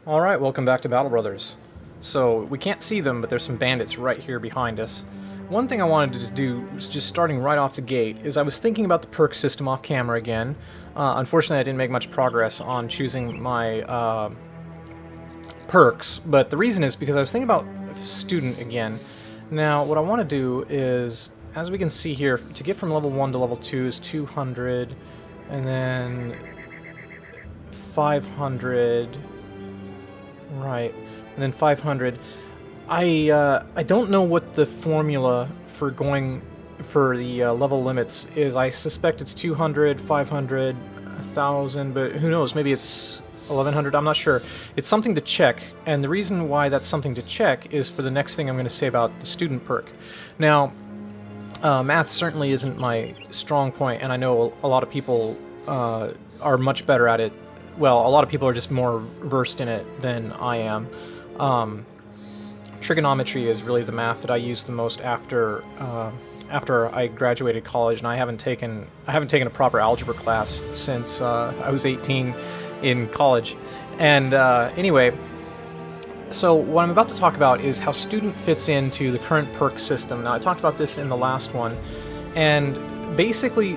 Alright, welcome back to Battle Brothers. So, we can't see them, but there's some bandits right here behind us. One thing I wanted to do, just starting right off the gate, is I was thinking about the perk system off camera again. Unfortunately, I didn't make much progress on choosing my perks, but the reason is because I was thinking about student again. Now, what I want to do is, as we can see here, to get from level 1 to level 2 is 200, and then 500... Right, and then 500. I don't know what the formula for going for the level limits is. I suspect it's 200, 500, 1,000, but who knows? Maybe it's 1,100. I'm not sure. It's something to check, and the reason why that's something to check is for the next thing I'm going to say about the student perk. Now, math certainly isn't my strong point, and I know a lot of people are much better at it. Well, a lot of people are just more versed in it than I am. Trigonometry is really the math that I use the most after I graduated college, and I haven't taken a proper algebra class since I was 18 in college. And anyway, so what I'm about to talk about is how student fits into the current perk system. Now, I talked about this in the last one, and basically,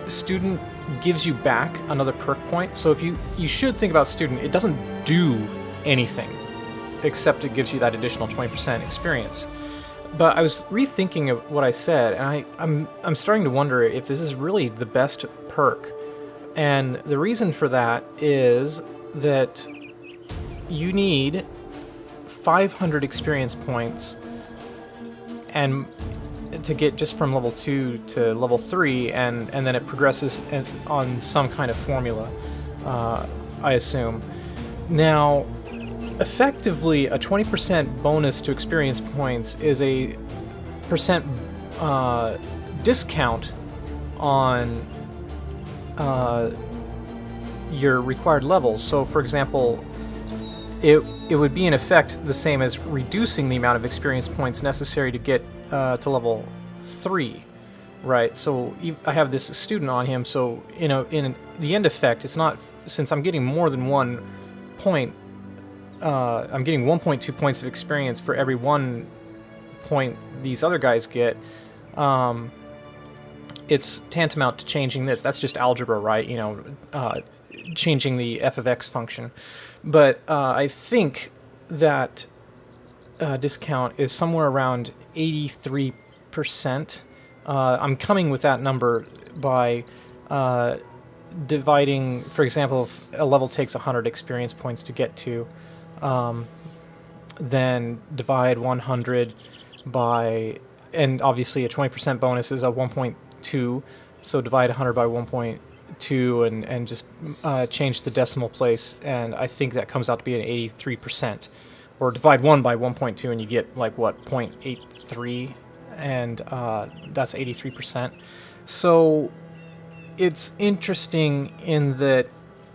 student gives you back another perk point. So if you should think about student, it doesn't do anything except it gives you that additional 20% experience. But I was rethinking of what I said, and I'm starting to wonder if this is really the best perk. And the reason for that is that you need 500 experience points and to get just from level 2 to level 3, and then it progresses on some kind of formula, I assume. Now, effectively, a 20% bonus to experience points is a percent discount on your required levels. So, for example, it would be in effect the same as reducing the amount of experience points necessary to get to level 3, right? So I have this student on him, so in the end effect, it's not, since I'm getting more than 1 point, I'm getting 1.2 points of experience for every 1 point these other guys get. It's tantamount to changing this. That's just algebra, right? Changing the f of x function. But I think that discount is somewhere around 83%. I'm coming with that number by dividing, for example, if a level takes 100 experience points to get to, then divide 100 by, and obviously a 20% bonus is a 1.2, so divide 100 by 1.2 and just change the decimal place, and I think that comes out to be an 83%. Or divide 1 by 1.2 and you get, like, what, 0.83, and that's 83%. So it's interesting in that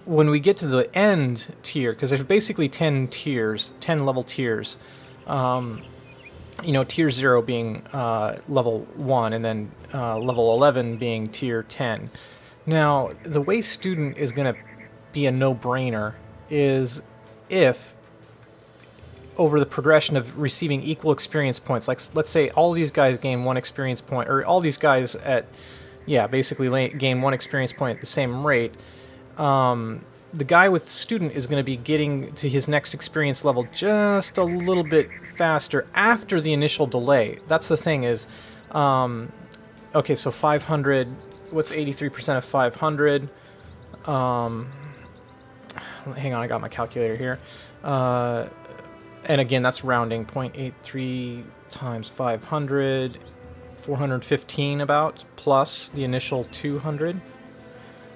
when we get to the end tier, because there's basically 10 tiers, 10 level tiers, tier 0 being level 1, and then level 11 being tier 10. Now, the way student is going to be a no-brainer is if, over the progression of receiving equal experience points, like let's say all these guys gain 1 experience point, or all these guys basically gain 1 experience point at the same rate, the guy with student is going to be getting to his next experience level just a little bit faster after the initial delay. That's the thing is, okay, so 500, what's 83% of 500? Hang on, I got my calculator here. And again, that's rounding, 0.83 times 500, 415 about, plus the initial 200.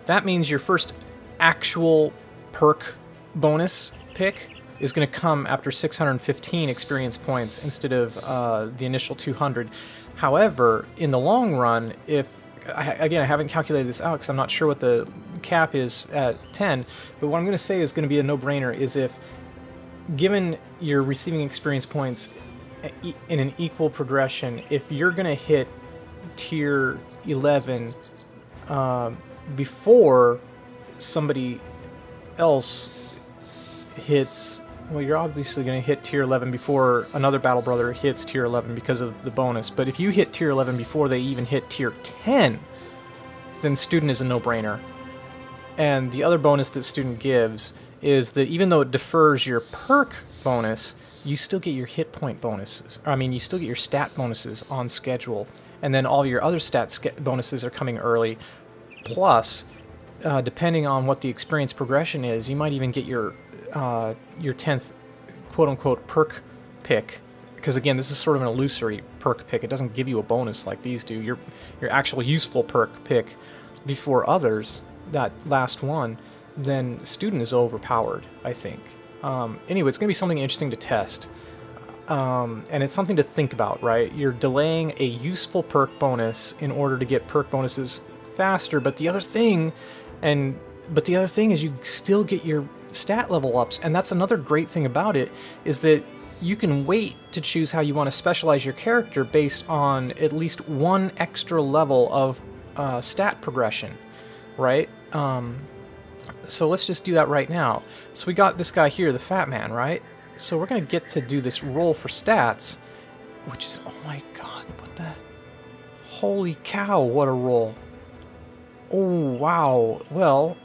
That means your first actual perk bonus pick is going to come after 615 experience points instead of the initial 200. However, in the long run, I haven't calculated this out because I'm not sure what the cap is at 10, but what I'm going to say is going to be a no-brainer is if, given you're receiving experience points in an equal progression, if you're going to hit tier 11 before somebody else hits well, you're obviously going to hit tier 11 before another Battle Brother hits tier 11 because of the bonus. But if you hit tier 11 before they even hit tier 10, then Student is a no-brainer. And the other bonus that Student gives is that even though it defers your perk bonus, you still get your hit point bonuses. I mean, you still get your stat bonuses on schedule. And then all your other bonuses are coming early. Plus, depending on what the experience progression is, you might even get your 10th quote-unquote perk pick, because again, this is sort of an illusory perk pick. It doesn't give you a bonus like these do. Your actual useful perk pick before others, that last one, then Student is overpowered, I think. Anyway, it's going to be something interesting to test. And it's something to think about, right? You're delaying a useful perk bonus in order to get perk bonuses faster, but the other thing is you still get your stat level ups, and that's another great thing about it, is that you can wait to choose how you want to specialize your character based on at least one extra level of stat progression, right? So let's just do that right now. So we got this guy here, the Fat Man, right? So we're going to get to do this roll for stats, which is, oh my god, what the... Holy cow, what a roll. Oh, wow. Well,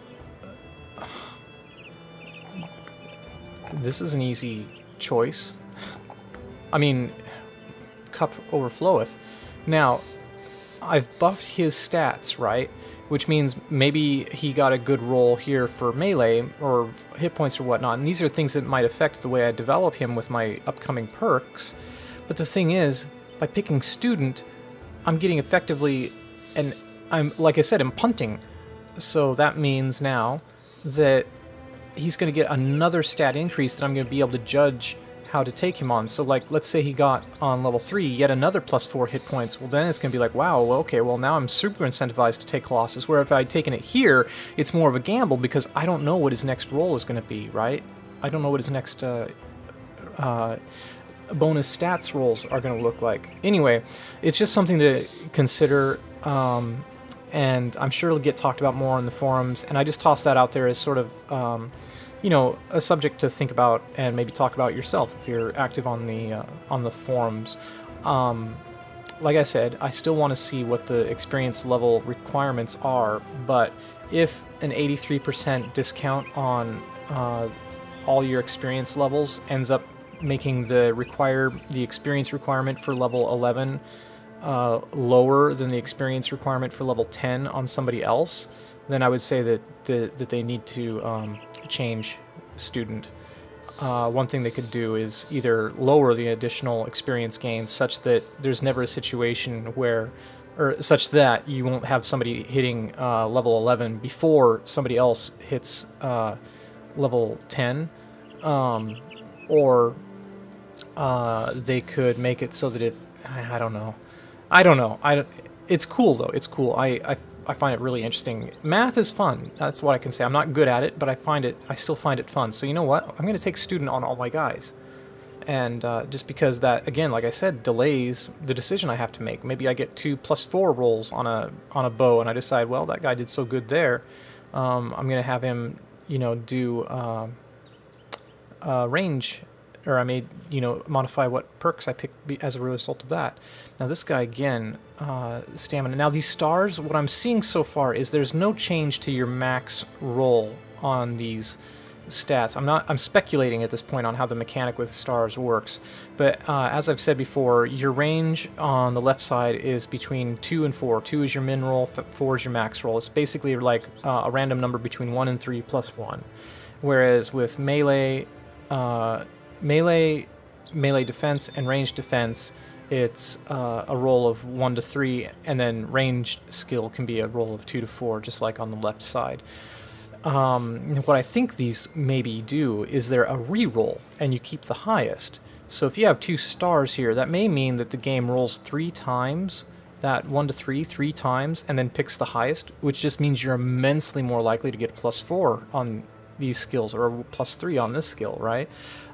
this is an easy choice. I mean, cup overfloweth. Now, I've buffed his stats, right? Which means maybe he got a good roll here for melee or hit points or whatnot. And these are things that might affect the way I develop him with my upcoming perks. But the thing is, by picking Student, I'm getting effectively, and I'm, like I said, I'm punting. So that means now that he's going to get another stat increase that I'm going to be able to judge how to take him on. So, like, let's say he got on level 3 yet another +4 hit points. Well, then it's going to be like, wow, well, okay, well, now I'm super incentivized to take Colossus, where if I'd taken it here, it's more of a gamble because I don't know what his next roll is going to be, right? I don't know what his next bonus stats rolls are going to look like. Anyway, it's just something to consider, and I'm sure it'll get talked about more on the forums, and I just toss that out there as sort of... you know, a subject to think about and maybe talk about yourself if you're active on the forums. Like I said, I still want to see what the experience level requirements are, but if an 83% discount on all your experience levels ends up making the experience requirement for level 11 lower than the experience requirement for level 10 on somebody else, then I would say that they need to change Student. One thing they could do is either lower the additional experience gains such that there's never a situation where, or such that you won't have somebody hitting level 11 before somebody else hits level 10, or they could make it so that if, I don't know. It's cool though. It's cool. I find it really interesting. Math is fun. That's what I can say. I'm not good at it, but I still find it fun. So you know what? I'm going to take Student on all my guys. And just because that, again, like I said, delays the decision I have to make. Maybe I get 2 +4 rolls on a bow, and I decide, well, that guy did so good there. I'm going to have him, you know, do range, or I may, you know, modify what perks I pick as a result of that. Now this guy, again, stamina. Now these stars, what I'm seeing so far is there's no change to your max roll on these stats. I'm speculating at this point on how the mechanic with stars works, but as I've said before, your range on the left side is between 2 and 4. 2 is your min roll, 4 is your max roll. It's basically like a random number between 1 and 3 plus 1. Whereas with melee defense and range defense, it's a roll of 1 to 3, and then ranged skill can be a roll of 2 to 4, just like on the left side. What I think these maybe do is they're a re-roll, and you keep the highest. So if you have 2 stars here, that may mean that the game rolls 3 times, that 1 to 3, 3 times, and then picks the highest, which just means you're immensely more likely to get +4 on these skills, or +3 on this skill, right?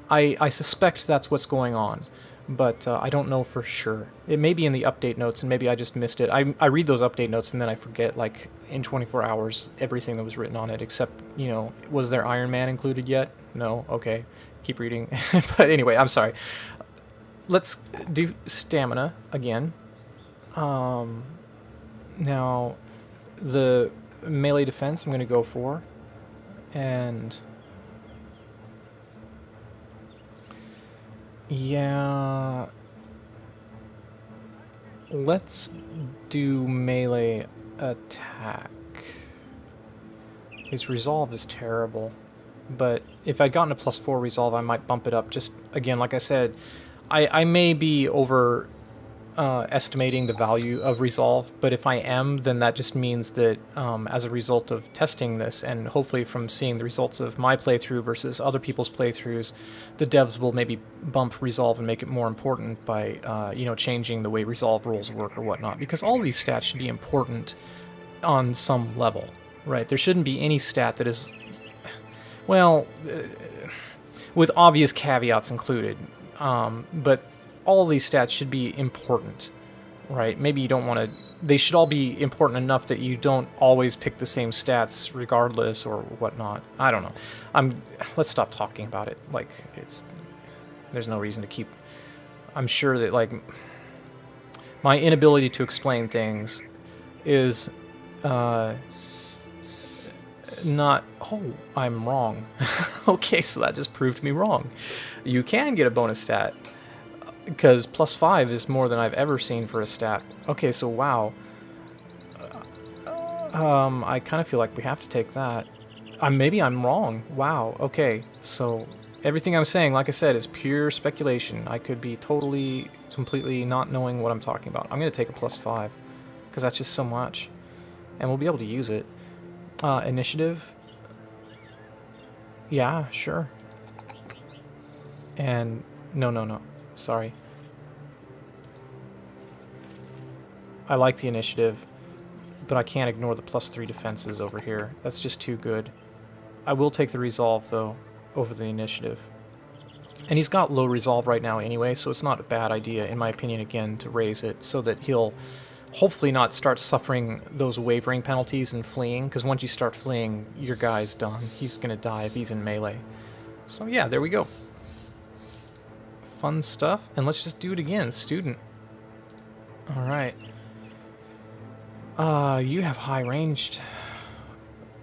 I suspect that's what's going on, but I don't know for sure. It may be in the update notes, and maybe I just missed it. I read those update notes, and then I forget, like, in 24 hours, everything that was written on it, except, you know, was there Iron Man included yet? No? Okay. Keep reading. But anyway, I'm sorry. Let's do stamina again. Now, the melee defense I'm going to go for. And... yeah... let's do melee attack. His resolve is terrible. But if I'd gotten a +4 resolve, I might bump it up. Just, again, like I said, I may be over estimating the value of resolve, but if I am, then that just means that as a result of testing this, and hopefully from seeing the results of my playthrough versus other people's playthroughs, the devs will maybe bump resolve and make it more important by you know, changing the way resolve rules work or whatnot, because all these stats should be important on some level, right? There shouldn't be any stat that is, well, with obvious caveats included, but all these stats should be important, right? Maybe you don't want to... they should all be important enough that you don't always pick the same stats regardless or whatnot. I don't know. Let's stop talking about it. Like, there's no reason to keep... I'm sure that, like, my inability to explain things is not... oh, I'm wrong. Okay, so that just proved me wrong. You can get a bonus stat, because +5 is more than I've ever seen for a stat. Okay, so wow. I kind of feel like we have to take that. Maybe I'm wrong. Wow, okay. So everything I'm saying, like I said, is pure speculation. I could be totally, completely not knowing what I'm talking about. I'm going to take a +5, because that's just so much. And we'll be able to use it. Initiative. Yeah, sure. And no. Sorry. I like the initiative, but I can't ignore the +3 defenses over here. That's just too good. I will take the resolve, though, over the initiative. And he's got low resolve right now anyway, so it's not a bad idea, in my opinion, again, to raise it so that he'll hopefully not start suffering those wavering penalties and fleeing, because once you start fleeing, your guy's done. He's going to die if he's in melee. So yeah, there we go. Fun stuff, and let's just do it again. Student. Alright. You have high ranged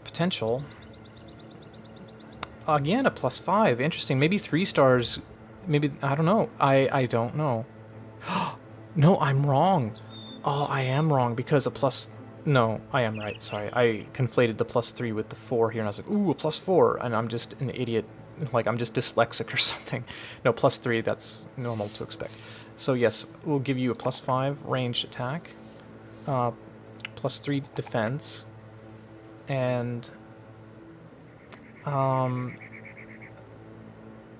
potential. Again, a +5. Interesting. Maybe 3 stars. Maybe, I don't know. I don't know. No, I'm wrong. Oh, I am wrong, because a plus... no, I am right. Sorry. I conflated the +3 with the 4 here, and I was like, ooh, a +4. And I'm just an idiot. Like, I'm just dyslexic or something. No, +3, that's normal to expect. So yes, we'll give you a +5 ranged attack, +3 defense, and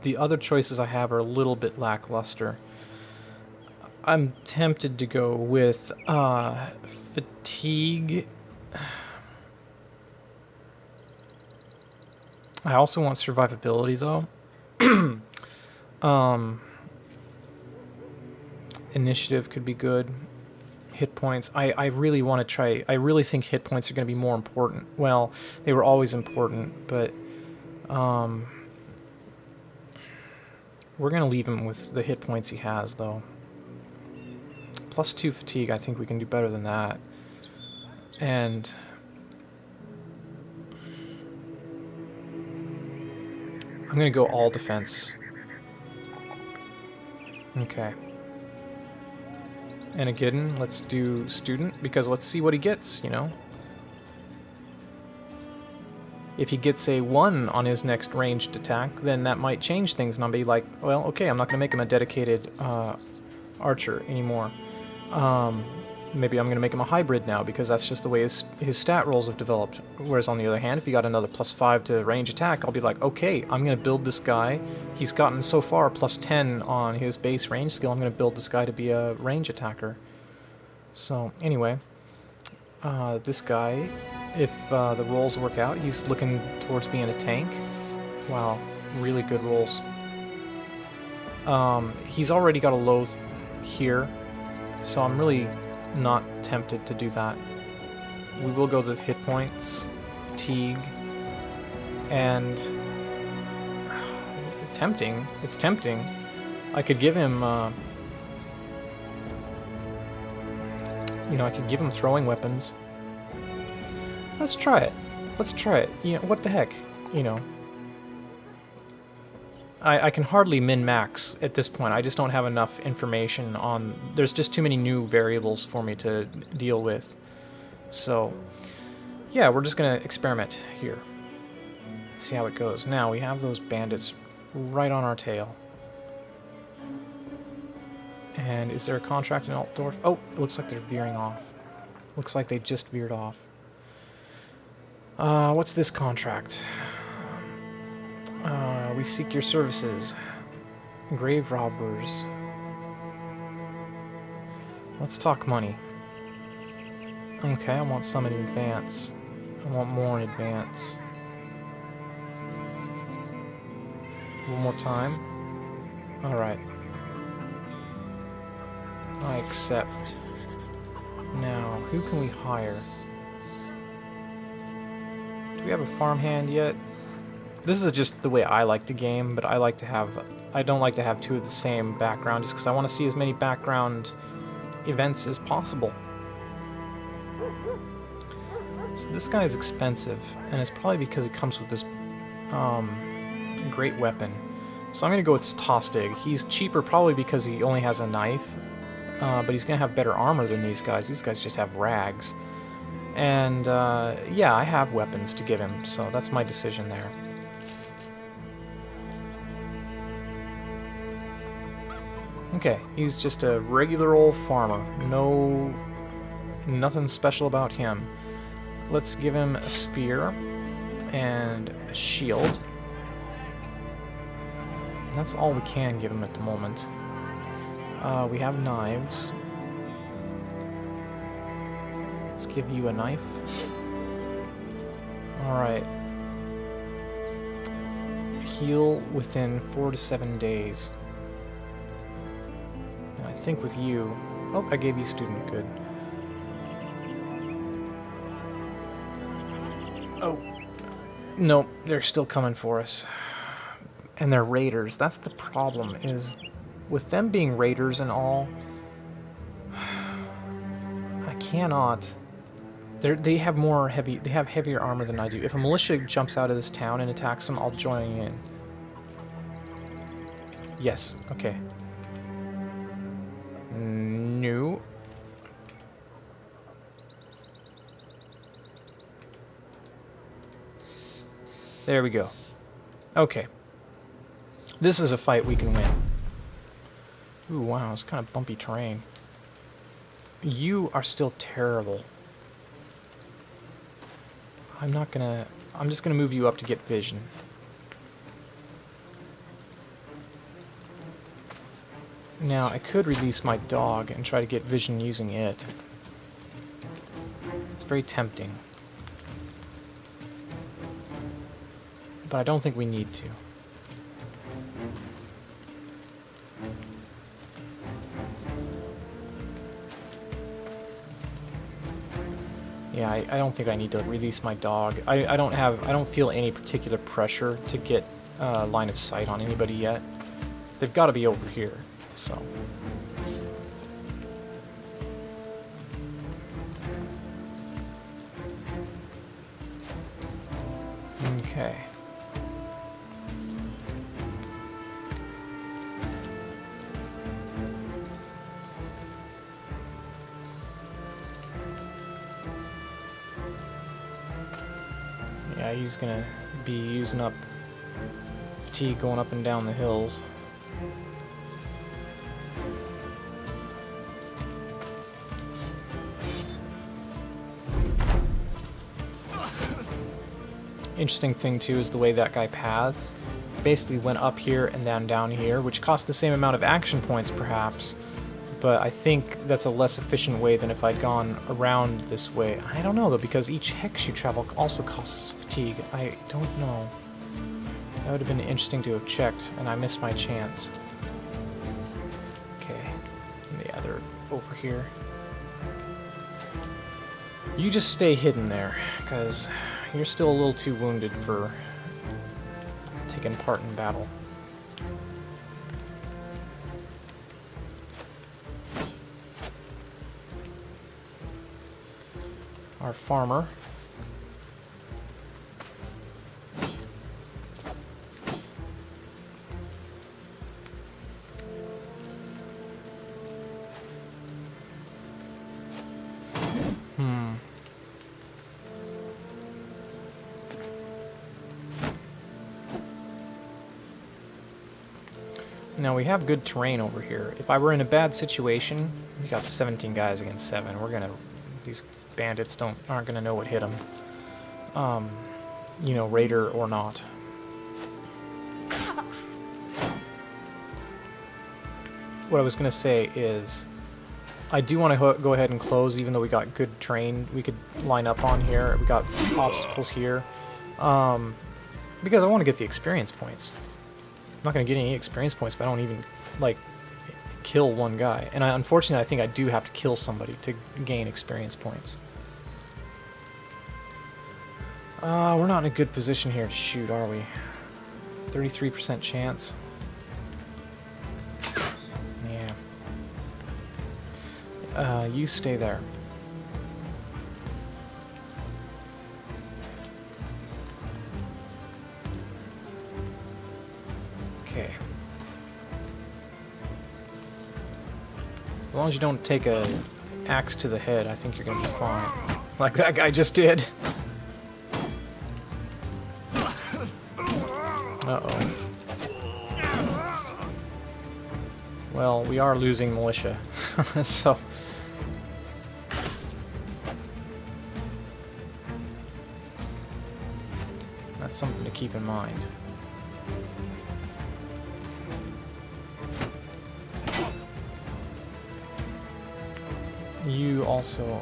the other choices I have are a little bit lackluster. I'm tempted to go with fatigue. I also want survivability, though. Initiative could be good. Hit points. I really want to try... I really think hit points are going to be more important. Well, they were always important, but... we're going to leave him with the hit points he has, though. +2 fatigue, I think we can do better than that. And... I'm going to go all defense. Okay. And again, let's do student, because let's see what he gets, you know? If he gets a 1 on his next ranged attack, then that might change things, and I'll be like, well, okay, I'm not going to make him a dedicated archer anymore. Maybe I'm going to make him a hybrid now, because that's just the way his stat rolls have developed. Whereas on the other hand, if he got another +5 to range attack, I'll be like, okay, I'm going to build this guy. He's gotten so far +10 on his base range skill. I'm going to build this guy to be a range attacker. So anyway, this guy, if the rolls work out, he's looking towards being a tank. Wow, really good rolls. He's already got a low here, so I'm really not tempted to do that. We will go to hit points, fatigue, and tempting. It's tempting. I could give him, you know, I could give him throwing weapons. Let's try it. Let's try it. You know, what the heck? You know. I can hardly min-max at this point. I just don't have enough information on... There's just too many new variables for me to deal with. So, yeah, we're just going to experiment here. Let's see how it goes. Now, we have those bandits right on our tail. And is there a contract in Altdorf? Oh, it looks like they're veering off. Looks like they just veered off. What's this contract? We seek your services. Grave robbers. Let's talk money. Okay, I want some in advance. I want more in advance. One more time. Alright. I accept. Now, who can we hire? Do we have a farmhand yet? This is just the way I like to game, but I don't like to have two of the same background just because I want to see as many background events as possible. So this guy is expensive, and it's probably because it comes with this great weapon. So I'm going to go with Tostig. He's cheaper probably because he only has a knife, but he's going to have better armor than these guys. These guys just have rags. And yeah, I have weapons to give him, so that's my decision there. Okay, he's just a regular old farmer. Nothing special about him. Let's give him a spear and a shield. And that's all we can give him at the moment. We have knives. Let's give you a knife. Alright. Heal within 4 to 7 days. I think with you... Oh, I gave you student. Good. Oh. Nope, they're still coming for us. And they're raiders. That's the problem, is with them being raiders and all, I cannot... They have heavier armor than I do. If a militia jumps out of this town and attacks them, I'll join in. Yes, okay. No. There we go. Okay. This is a fight we can win. Ooh, wow, it's kind of bumpy terrain. You are still terrible. I'm just gonna move you up to get vision. Now, I could release my dog and try to get vision using it. It's very tempting. But I don't think we need to. Yeah, I don't think I need to release my dog. I don't feel any particular pressure to get line of sight on anybody yet. They've got to be over here, so. Okay. Yeah, he's gonna be using up fatigue going up and down the hills. Interesting thing too is the way that guy pathed. Basically went up here and then down here, which cost the same amount of action points perhaps, but I think that's a less efficient way than if I'd gone around this way. I don't know though, because each hex you travel also costs fatigue. I don't know. That would have been interesting to have checked, and I missed my chance. Okay. Yeah, they're over here. You just stay hidden there, because you're still a little too wounded for taking part in battle. our farmer. Now we have good terrain over here. If I were in a bad situation, we got 17 guys against 7. These bandits aren't gonna know what hit them. You know, raider or not. What I was gonna say is, I do want to go ahead and close, even though we got good terrain we could line up on here. We got obstacles here, because I want to get the experience points. I'm not going to get any experience points if I don't even, like, kill one guy. And unfortunately, I think I do have to kill somebody to gain experience points. We're not in a good position here to shoot, are we? 33% chance. Yeah. You stay there. Okay. As long as you don't take a axe to the head, I think you're gonna be fine. Like that guy just did. Uh-oh. Well, we are losing militia, so... that's something to keep in mind. You also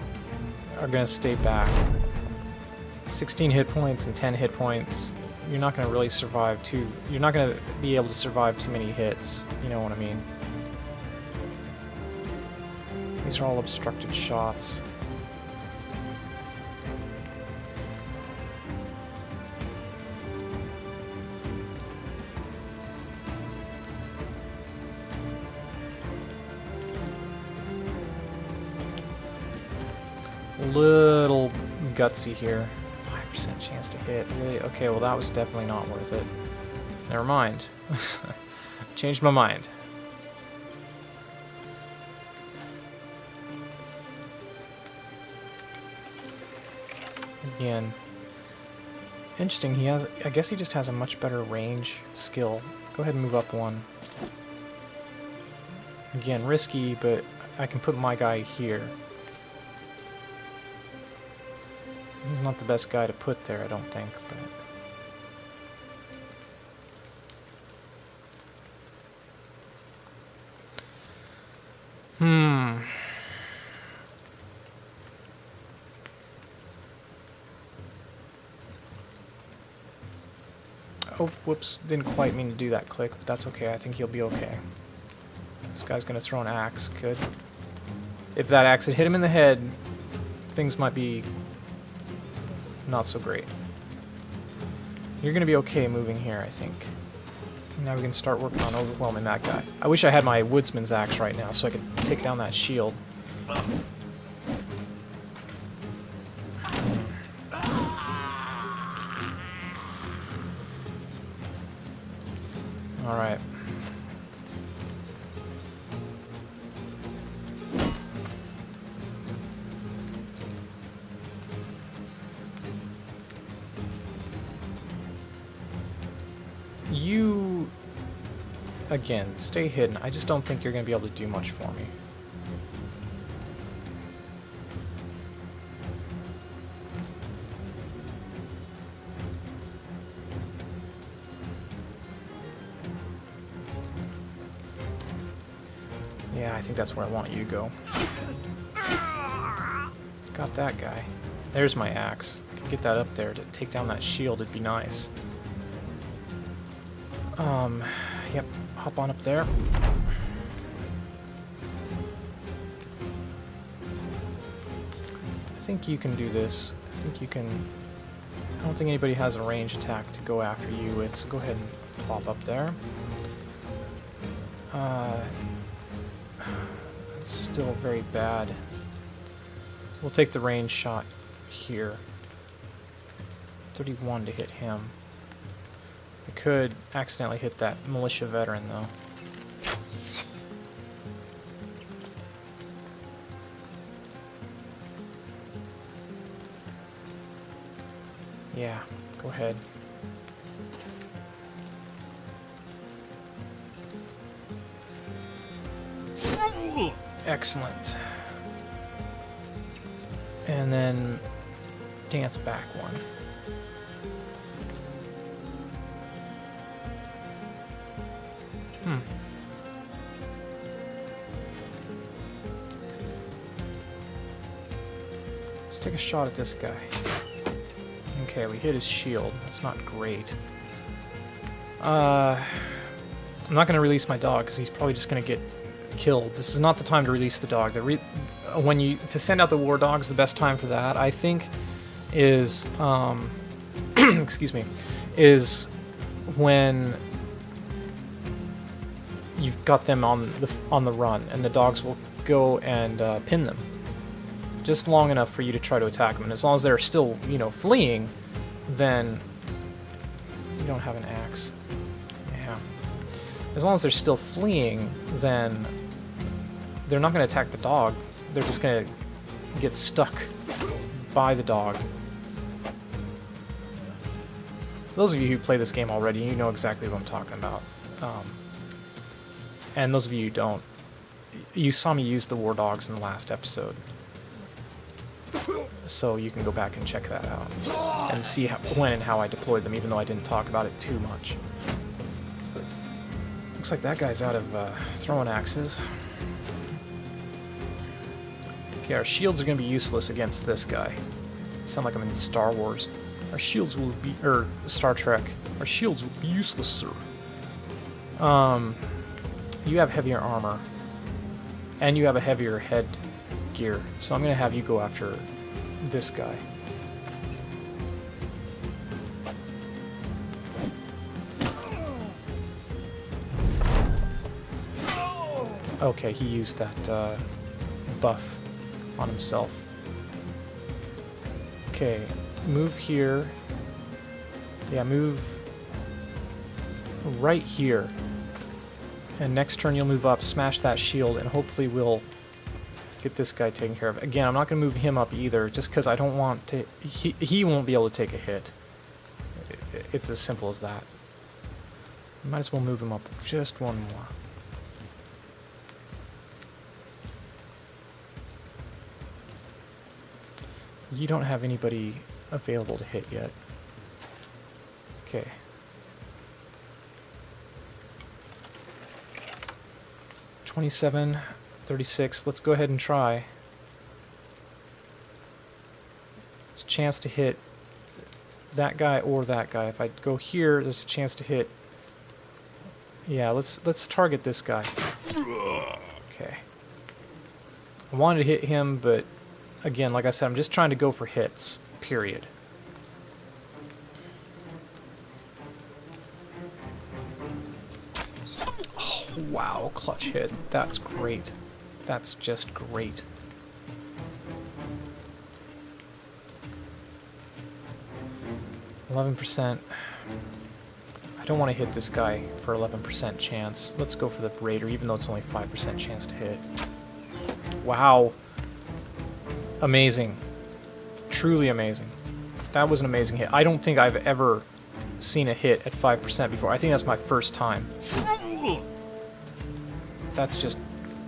are going to stay back. 16 hit points and 10 hit points. You're not going to really survive you're not going to be able to survive too many hits. You know what I mean? These are all obstructed shots. Little gutsy here. 5% chance to hit. Really? Okay, well that was definitely not worth it. Never mind. Changed my mind. Again. Interesting, I guess he just has a much better range skill. Go ahead and move up one. Again, risky, but I can put my guy here. He's not the best guy to put there, I don't think, but... Oh, whoops, didn't quite mean to do that click, but that's okay, I think he'll be okay. This guy's gonna throw an axe, good. If that axe had hit him in the head, things might be not so great. You're gonna be okay moving here, I think. Now we can start working on overwhelming that guy. I wish I had my woodsman's axe right now so I could take down that shield. Alright. You, again, stay hidden. I just don't think you're going to be able to do much for me. Yeah, I think that's where I want you to go. Got that guy. There's my axe. I could get that up there to take down that shield, it'd be nice. Yep, hop on up there. I think you can do this. I think you can... I don't think anybody has a range attack to go after you with, so go ahead and plop up there. It's still very bad. We'll take the range shot here. 31 to hit him. I could accidentally hit that militia veteran, though. Yeah, go ahead. Excellent. And then dance back one. Let's take a shot at this guy. Okay, we hit his shield. That's not great. I'm not going to release my dog because he's probably just going to get killed. This is not the time to release the dog. To send out the war dogs, the best time for that, I think, is excuse me, is when you've got them on the run, and the dogs will go and pin them just long enough for you to try to attack them. And as long as they're still, you know, fleeing, then you don't have an axe. Yeah. As long as they're still fleeing, then they're not going to attack the dog. They're just going to get stuck by the dog. Those of you who play this game already, you know exactly what I'm talking about. And those of you who don't, you saw me use the war dogs in the last episode. So you can go back and check that out. And see when and how I deployed them, even though I didn't talk about it too much. Looks like that guy's out of throwing axes. Okay, our shields are going to be useless against this guy. Sound like I'm in Star Wars. Our shields will be, or Star Trek. Our shields will be useless, sir. You have heavier armor. And you have a heavier head gear. So I'm going to have you go after this guy. Okay, he used that buff on himself. Okay, move here. Yeah, move right here. And next turn you'll move up, smash that shield, and hopefully we'll get this guy taken care of. Again, I'm not going to move him up either, just because I don't want to... He won't be able to take a hit. It's as simple as that. Might as well move him up just one more. You don't have anybody available to hit yet. Okay. $27, $36. Let's go ahead and try. It's a chance to hit that guy or that guy. If I go here, there's a chance to hit... Yeah, let's target this guy. Okay. I wanted to hit him, but again, like I said, I'm just trying to go for hits. Period. Oh, wow, clutch hit. That's great. That's just great. %. I don't want to hit this guy for 11% chance. Let's go for the Raider, even though it's only 5% chance to hit. Wow. Amazing. Truly amazing. That was an amazing hit. I don't think I've ever seen a hit at 5% before. I think that's my first time. That's just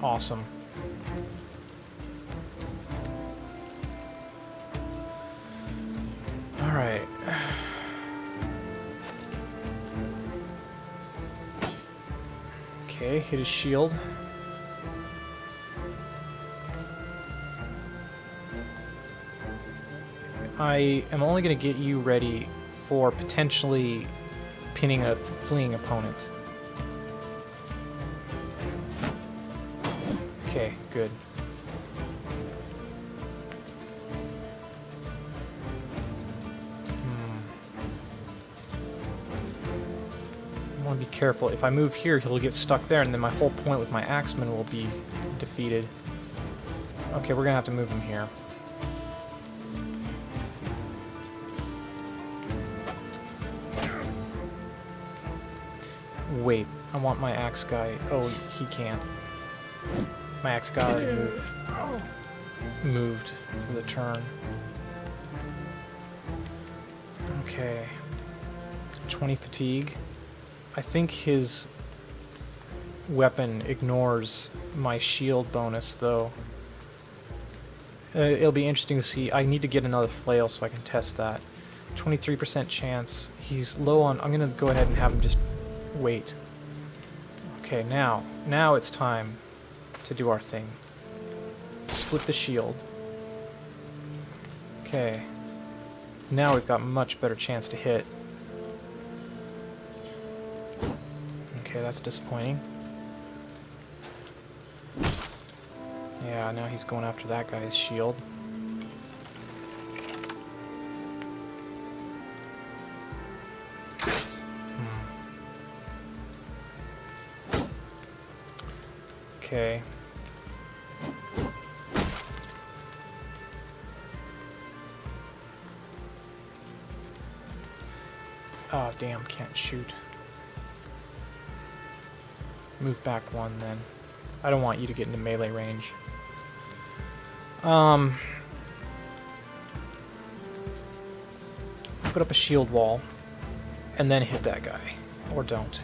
awesome. Alright. Okay, hit his shield. I am only going to get you ready for potentially pinning a fleeing opponent. Okay, good. I want to be careful. If I move here, he'll get stuck there, and then my whole point with my axeman will be defeated. Okay, we're going to have to move him here. wait. I want my axe guy. Oh, he can't. My axe guy moved for the turn. Okay. 20 fatigue. I think his weapon ignores my shield bonus, though. It'll be interesting to see. I need to get another flail so I can test that. 23% chance. He's low on... I'm going to go ahead and have him just wait. Okay, now it's time to do our thing. Split the shield. Okay. Now we've got a much better chance to hit. Okay, that's disappointing. Yeah, now he's going after that guy's shield. Okay. Oh, damn, can't shoot. Move back one, then. I don't want you to get into melee range. Put up a shield wall, and then hit that guy. Or don't.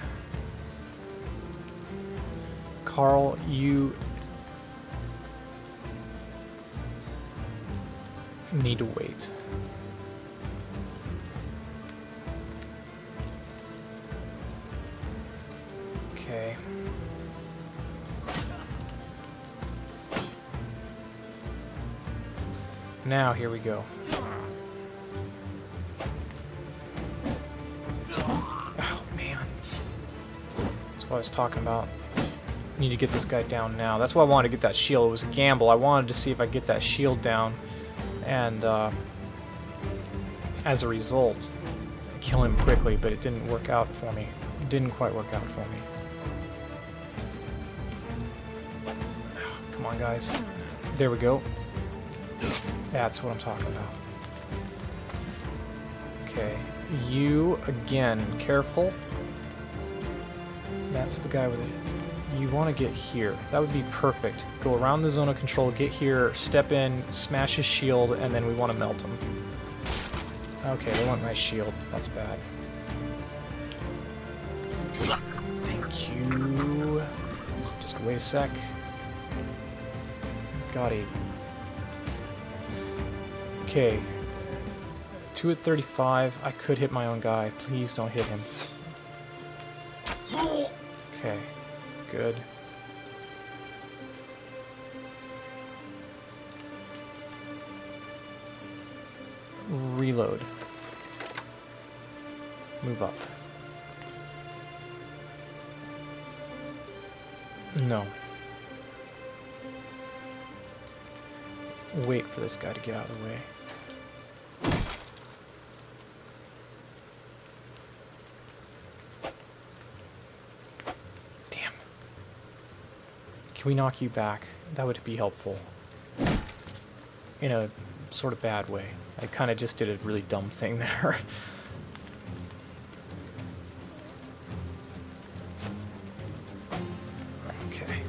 Carl, you need to wait. Okay. Now, here we go. Oh, man. That's what I was talking about. Need to get this guy down now. That's why I wanted to get that shield. It was a gamble. I wanted to see if I could get that shield down. And, as a result, kill him quickly, but it didn't work out for me. It didn't quite work out for me. Oh, come on, guys. There we go. That's what I'm talking about. Okay. You, again, careful. That's the guy with it. You want to get here. That would be perfect. Go around the zone of control, get here, step in, smash his shield, and then we want to melt him. Okay, they want my shield. That's bad. Thank you. Just wait a sec. Got a... Okay. 2 at 35. I could hit my own guy. Please don't hit him. Okay. Good. Reload. Move up. No. Wait for this guy to get out of the way. Damn. Can we knock you back? That would be helpful. In a sort of bad way. I kind of just did a really dumb thing there. Okay.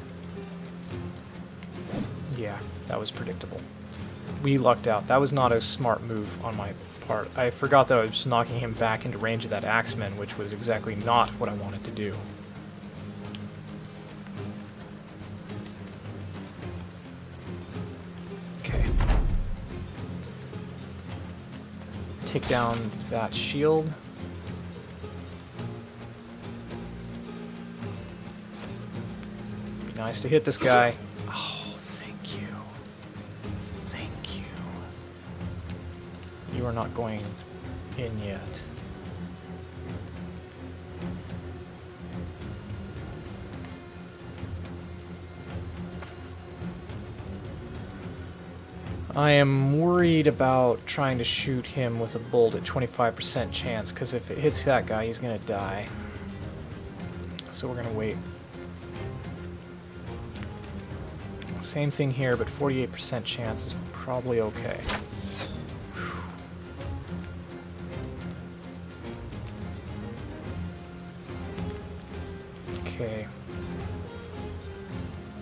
Yeah, that was predictable. We lucked out. That was not a smart move on my part. I forgot that I was knocking him back into range of that axeman, which was exactly not what I wanted to do. Okay. Take down that shield. Be nice to hit this guy. Oh, thank you. Thank you. You are not going in yet. I am worried about trying to shoot him with a bolt at 25% chance, because if it hits that guy, he's going to die. So we're going to wait. Same thing here, but 48% chance is probably okay.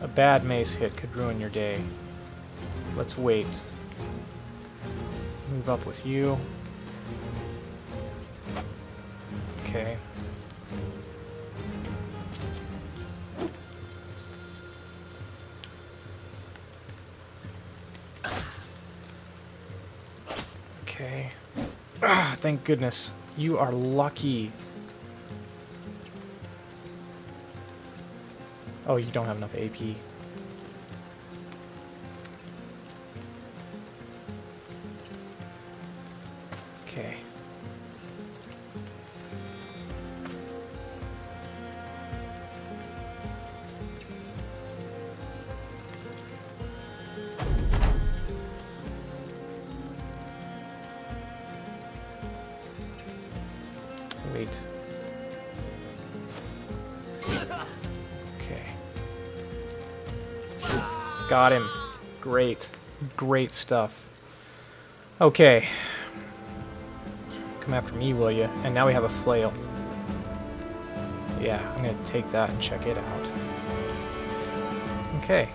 A bad mace hit could ruin your day. Let's wait. Move up with you. Okay. Okay. Ah, thank goodness. You are lucky. Oh, you don't have enough AP. Okay. Wait. Okay. Got him. Great. Great stuff. Okay. Come after me, will you? And now we have a flail. Yeah, I'm gonna take that and check it out. Okay.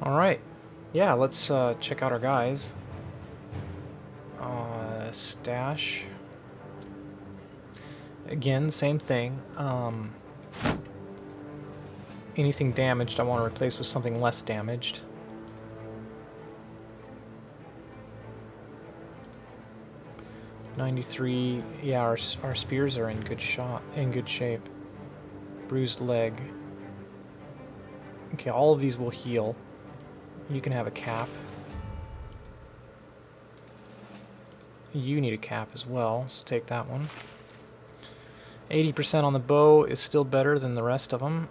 Alright. Yeah, let's check out our guys. Stash. Again, same thing. Anything damaged I want to replace with something less damaged. .93. Yeah, our spears are in good shape. Bruised leg. Okay, all of these will heal. You can have a cap. You need a cap as well, so take that one. 80% on the bow is still better than the rest of them.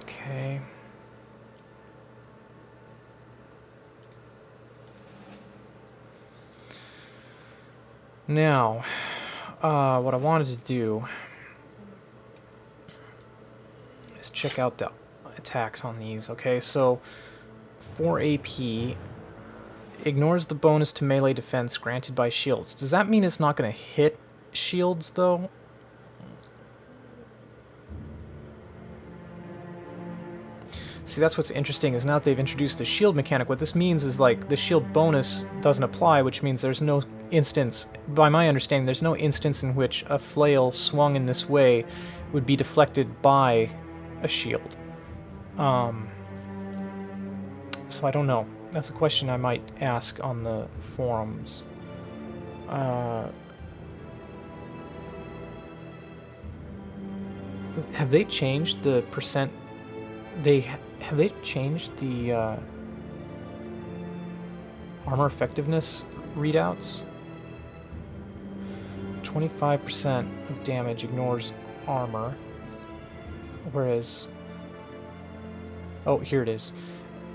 Okay. Now, what I wanted to do is check out the attacks on these. Okay, so 4 AP ignores the bonus to melee defense granted by shields. Does that mean it's not going to hit shields, though? See, that's what's interesting, is now that they've introduced the shield mechanic, what this means is, like, the shield bonus doesn't apply, which means there's no instance, by my understanding, there's no instance in which a flail swung in this way would be deflected by a shield. So I don't know. That's a question I might ask on the forums. Have they changed the percent? Have they changed the armor effectiveness readouts? 25% of damage ignores armor, whereas... Oh, here it is.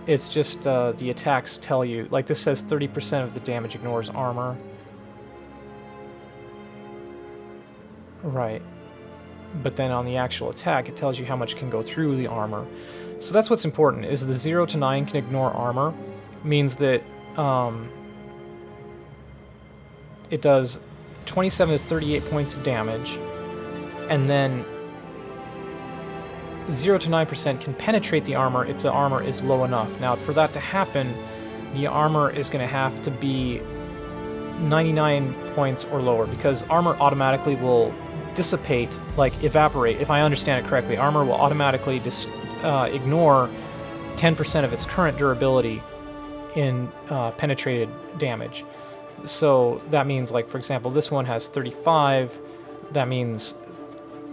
It's just the attacks tell you, like this says 30% of the damage ignores armor. Right. But then on the actual attack, it tells you how much can go through the armor. So that's what's important, is the 0 to 9 can ignore armor. Means that it does 27 to 38 points of damage, and then 0 to 9% can penetrate the armor if the armor is low enough. Now, for that to happen, the armor is going to have to be 99 points or lower, because armor automatically will dissipate, like evaporate. If I understand it correctly, armor will automatically ignore 10% of its current durability in penetrated damage. So that means, like, for example, this one has 35. That means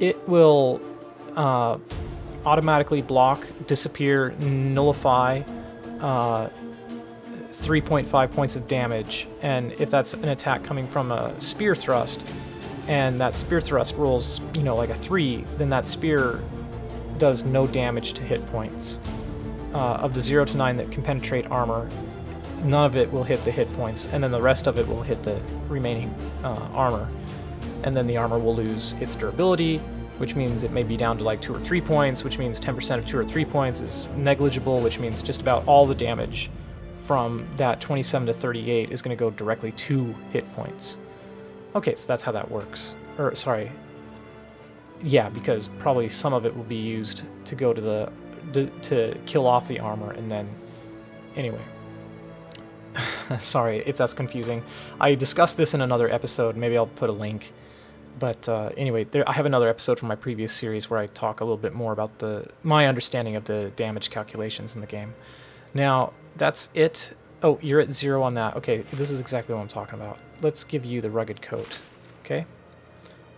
it will automatically block, disappear, nullify 3.5 points of damage. And if that's an attack coming from a spear thrust, and that spear thrust rolls, you know, like a 3, then that spear does no damage to hit points. Of the 0 to 9 that can penetrate armor, none of it will hit the hit points, and then the rest of it will hit the remaining armor. And then the armor will lose its durability, which means it may be down to like 2 or 3 points, which means 10% of 2 or 3 points is negligible, which means just about all the damage from that 27 to 38 is going to go directly to hit points. Okay, so that's how that works. Or, sorry. Yeah, because probably some of it will be used to go to the... to kill off the armor, and then... Anyway. Sorry if that's confusing. I discussed this in another episode. Maybe I'll put a link. But anyway, I have another episode from my previous series where I talk a little bit more about my understanding of the damage calculations in the game. Now, that's it. Oh, you're at 0 on that. Okay, this is exactly what I'm talking about. Let's give you the rugged coat. Okay?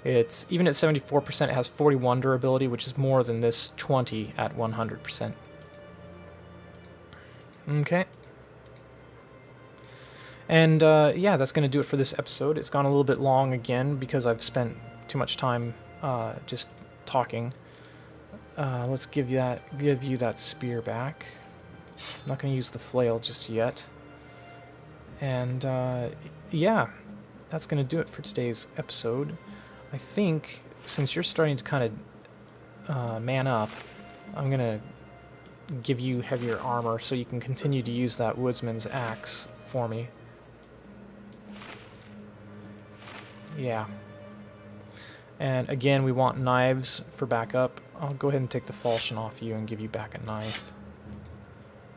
It's even at 74%, it has 41 durability, which is more than this 20 at 100%. Okay. And yeah, that's going to do it for this episode. It's gone a little bit long again because I've spent too much time just talking. Let's give you that spear back. I'm not going to use the flail just yet. And yeah, that's going to do it for today's episode. I think since you're starting to kind of man up, I'm going to give you heavier armor so you can continue to use that woodsman's axe for me. Yeah. And again, we want knives for backup. I'll go ahead and take the falchion off you and give you back a knife.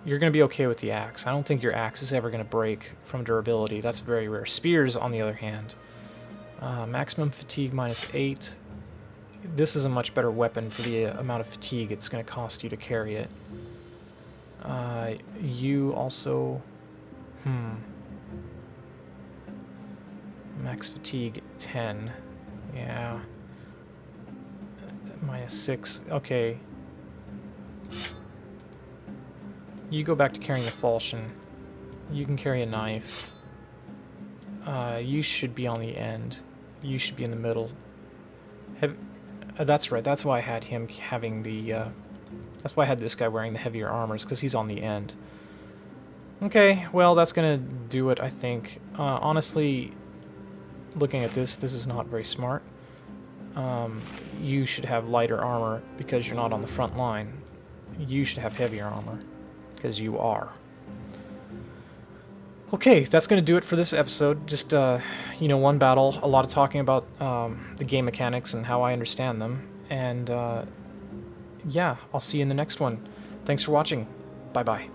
You're going to be okay with the axe. I don't think your axe is ever going to break from durability. That's very rare. Spears, on the other hand. Maximum fatigue -8. This is a much better weapon for the amount of fatigue it's going to cost you to carry it. You also... Max fatigue 10. Yeah. -6. Okay. You go back to carrying the falchion. You can carry a knife. You should be on the end. You should be in the middle. That's right. That's why I had him having the... that's why I had this guy wearing the heavier armors, because he's on the end. Okay, well, that's going to do it, I think. Honestly... Looking at this is not very smart. You should have lighter armor because you're not on the front line. You should have heavier armor because you are. Okay, that's going to do it for this episode. Just, you know, one battle, a lot of talking about the game mechanics and how I understand them. And, yeah, I'll see you in the next one. Thanks for watching. Bye-bye.